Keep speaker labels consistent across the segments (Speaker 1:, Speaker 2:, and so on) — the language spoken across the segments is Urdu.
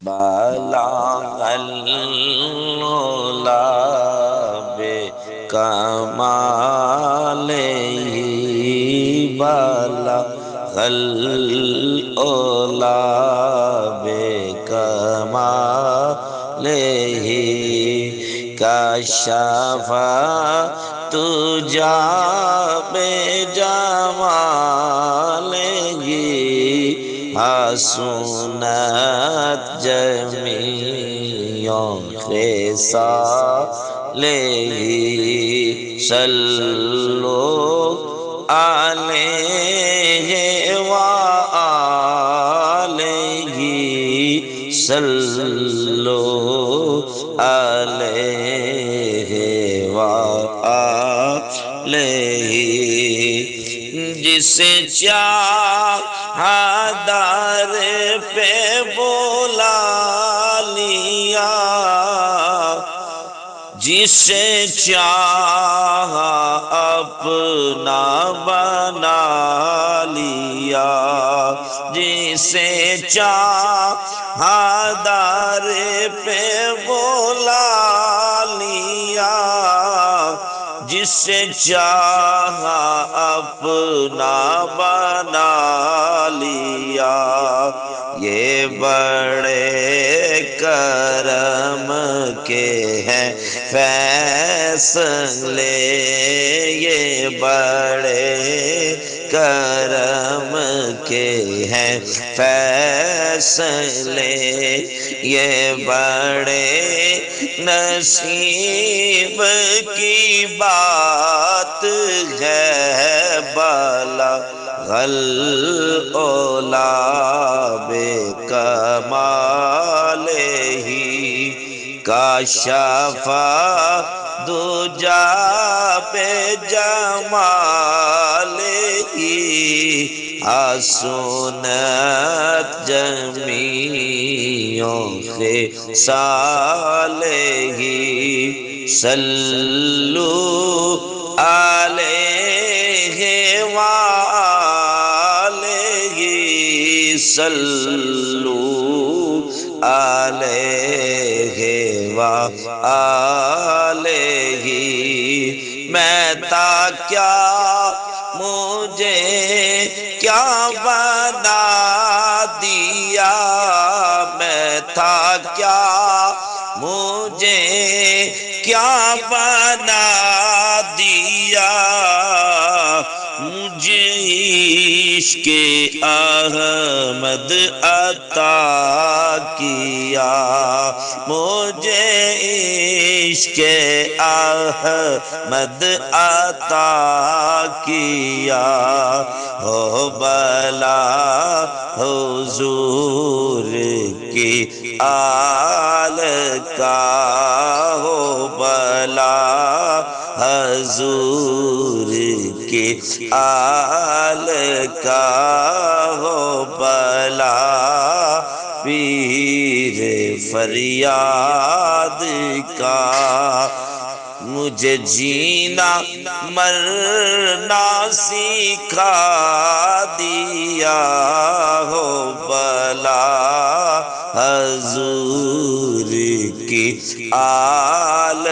Speaker 1: بلغ العلا بکمالہ بلغ العلا بکمالہ کشف الدجی بجمالہ حسنت جمیع خصالہ صلوا علیہ وآلہ صلوا علیہ وآلہ جسے چاہا در پہ بلا لیا جسے چاہا اپنا بنا لیا جسے چاہا در پہ بلا لیا جسے چاہا اپنا بنا لیا یہ بڑے کرم کے ہیں فیصلے یہ بڑے کرم کے ہیں فیصلے یہ بڑے نصیب کی بات ہے بلغ العلا بکمالہ کشف الدجی بجمالہ حسنت جمیع خصالہ صلوا علیہ وآلہ صلوا علیہ وآلہ میں تھا کیا مجھے کیا بنا دیا میں تھا کیا مجھے کیا بنا دیا مجھے عشق احمد عطا کیا مجھے عشق احمد عطا کیا ہو بلا حضور کی آل کا ہو بلا حضور کی آل کا ہو بلا پیر فریاد کا مجھے جینا مرنا سکھا دیا ہو بلا حضور کی آل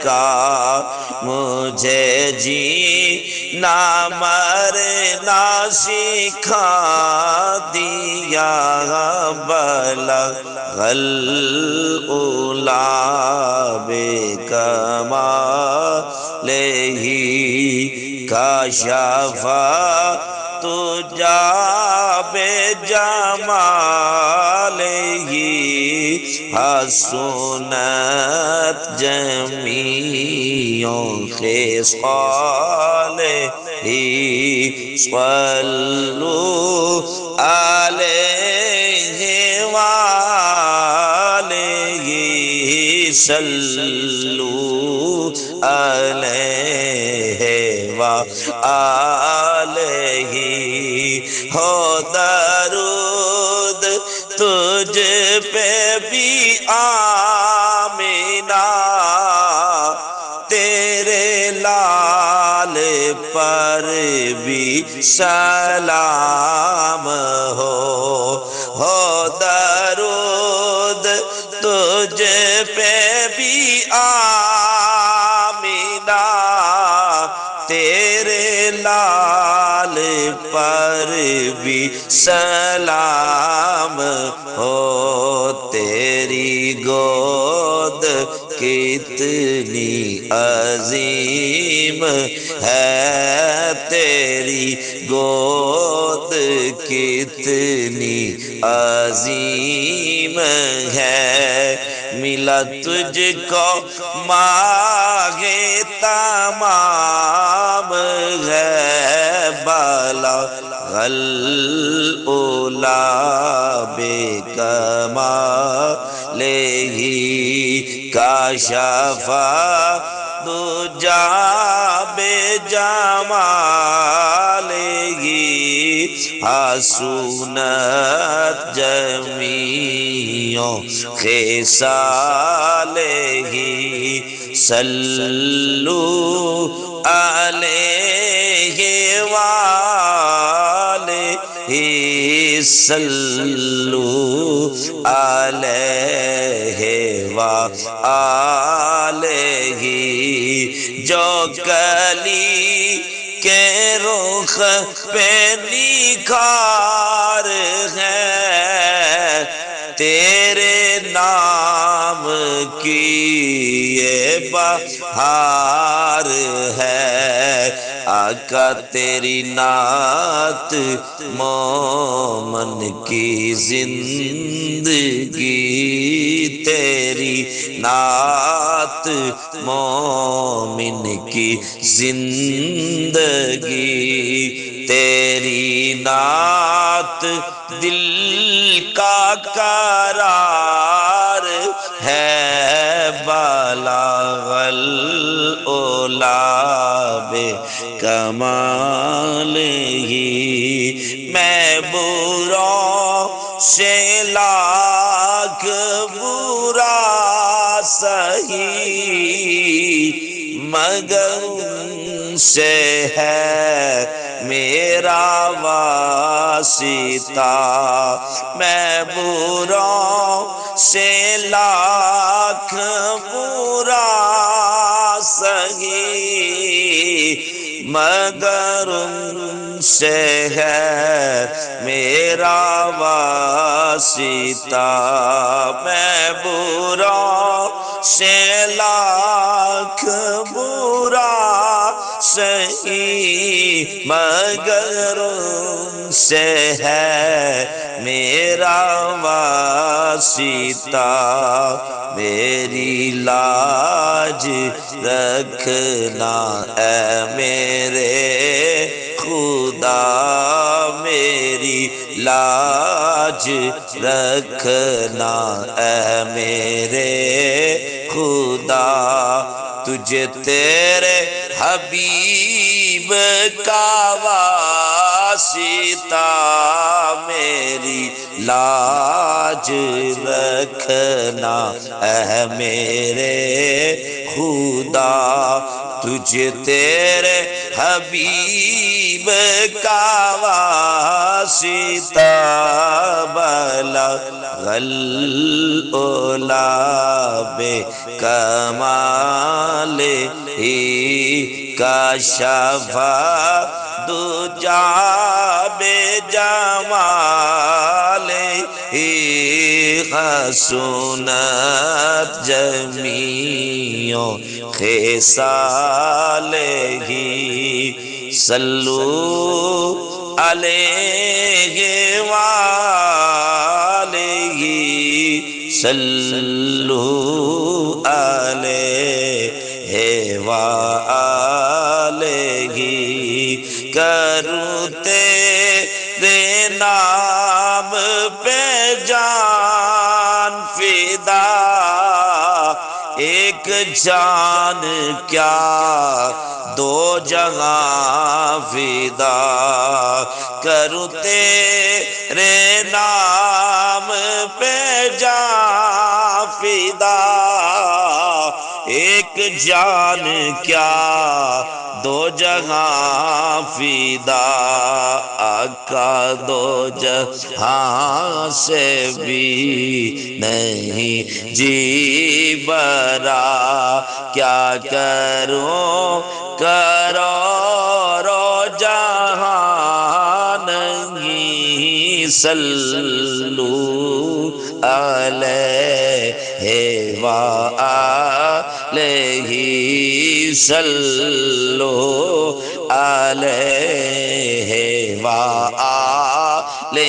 Speaker 1: کا مجھے جینا مرنا سکھا دیا بلغ العلا بکمالہ کشف الدجی بجمالہ حسنت جمیع خصالہ صلوا علیہ وآلہ صلوا علیہ وآلہ ہو درود تجھ پہ بھی آمینہ تیرے لال پر بھی سلام ہو درود تجھ پہ بھی آمینہ تیرے لال پر بھی سلام ہو تیری گود کتنی عظیم ہے تیری گود کتنی عظیم ہے ملا تجھ کو ماہ تمام ہے بلغ العلا بکمالہ کشف الدجی بجمالہ حسنت جمیع خصالہ صلوا علیہ وآلہ صلوا علیہ وآلہ جو کلی کے رخ پہ نکھار ہے تیرے نام کی یہ بہار ہے آقا تیری نعت مومن کی زندگی تیری نعت مومن کی زندگی تیری نعت دل کا قرار ہے بلغ العلا بکمالہ میں بروں سے لاکھ برا سہی مگر ان سے ہے میرا واسطہ میں بروں سے لاکھ برا سہی مگر ان سے ہے میرا واسطہ میں بروں سے لاکھ برا سہی مگر ان سے ہے میرا واسطہ میری لاج رکھنا اے میرے خدا میری لاج رکھنا اے میرے خدا تجھے تیرے حبیب کا واسطہ میری لاج رکھنا اے میرے خدا تجھے تیرے حبیب کا واسطہ بلغ العلا بکمالہ کشف الدجی بجمالہ حسنت جمیع خصالہ صلوا علیہ وآلہ صلوا علیہ وآلہ کروں تیرے نام پہ جان فدا ایک جان کیا دو جہاں فدا کروں تیرے نام پہ جان فدا ایک جان کیا دو جہاں فدا، آقا دو جہاں سے بھی نہیں جی برا، کیا کروں کرو جہاں نہیں، صلو علیہ وآلہ، صلو علیہ وآلہ،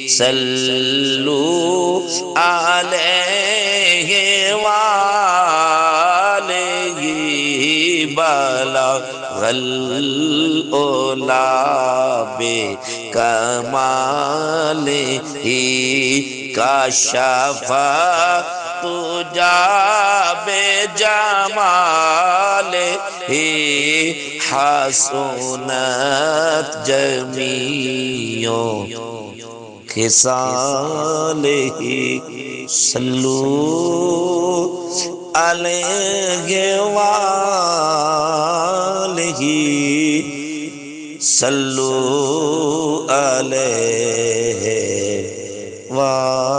Speaker 1: صلو علیہ وآلہ، بلغ العلا بکمالہ، کشف الدجی بجمالہ، حسنت جمیع خصالہ، صلو علیہ وآلہ، صلو علیہ وآلہ۔